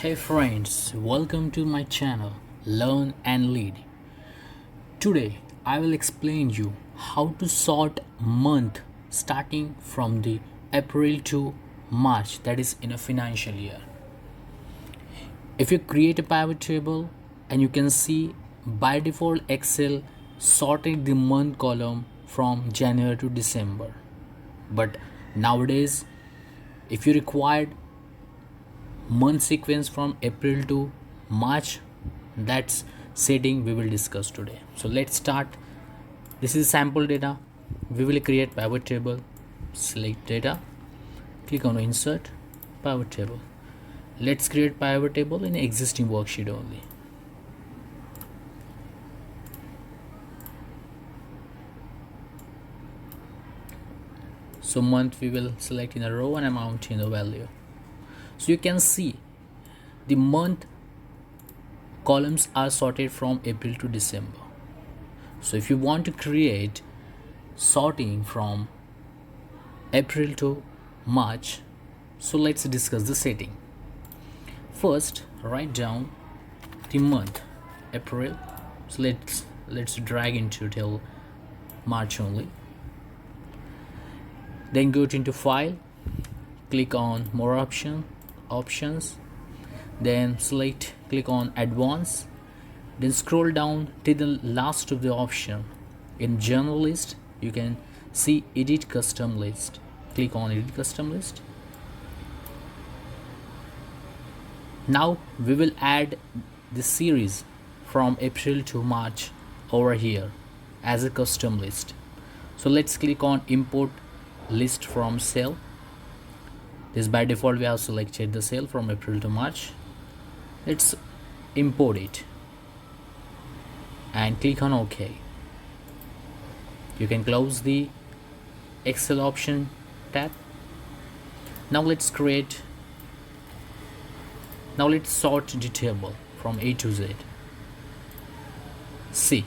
Hey friends, welcome to my channel Learn and Lead. Today I will explain you how to sort month starting from the April to March, that is in a financial year. If you create a pivot table and you can see by default Excel sorted the month column from January to December. But nowadays if you required month sequence from April to March, that's setting we will discuss today. So let's start. This is sample data. We will create pivot table. Select data, click on insert pivot table. Let's create pivot table in existing worksheet only. So month we will select in a row and amount in the value. So you can see the month columns are sorted from April to December. So if you want to create sorting from April to March, so let's discuss the setting. First, write down the month April. So let's drag into till March only. Then go into file, click on more options, then click on advanced, then scroll down to the last of the option. In general list you can see edit custom list. Click on edit custom list. Now we will add the series from April to March over here as a custom list. So let's click on import list from cell. This by default we have selected the cell from April to March. Let's import it and click on OK. You can close the Excel option tab. Now let's sort the table from A to Z. See,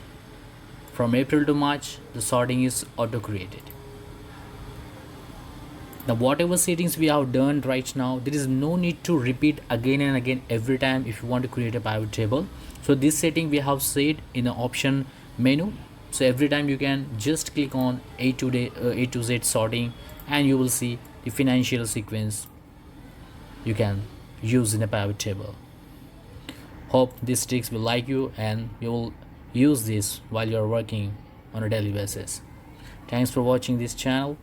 from April to March the sorting is auto created. Now whatever settings we have done right now, there is no need to repeat again and again every time if you want to create a pivot table. So this setting we have set in the option menu. So every time you can just click on A to Z sorting and you will see the financial sequence you can use in a pivot table. Hope these tricks will like you and you will use this while you are working on a daily basis. Thanks for watching this channel.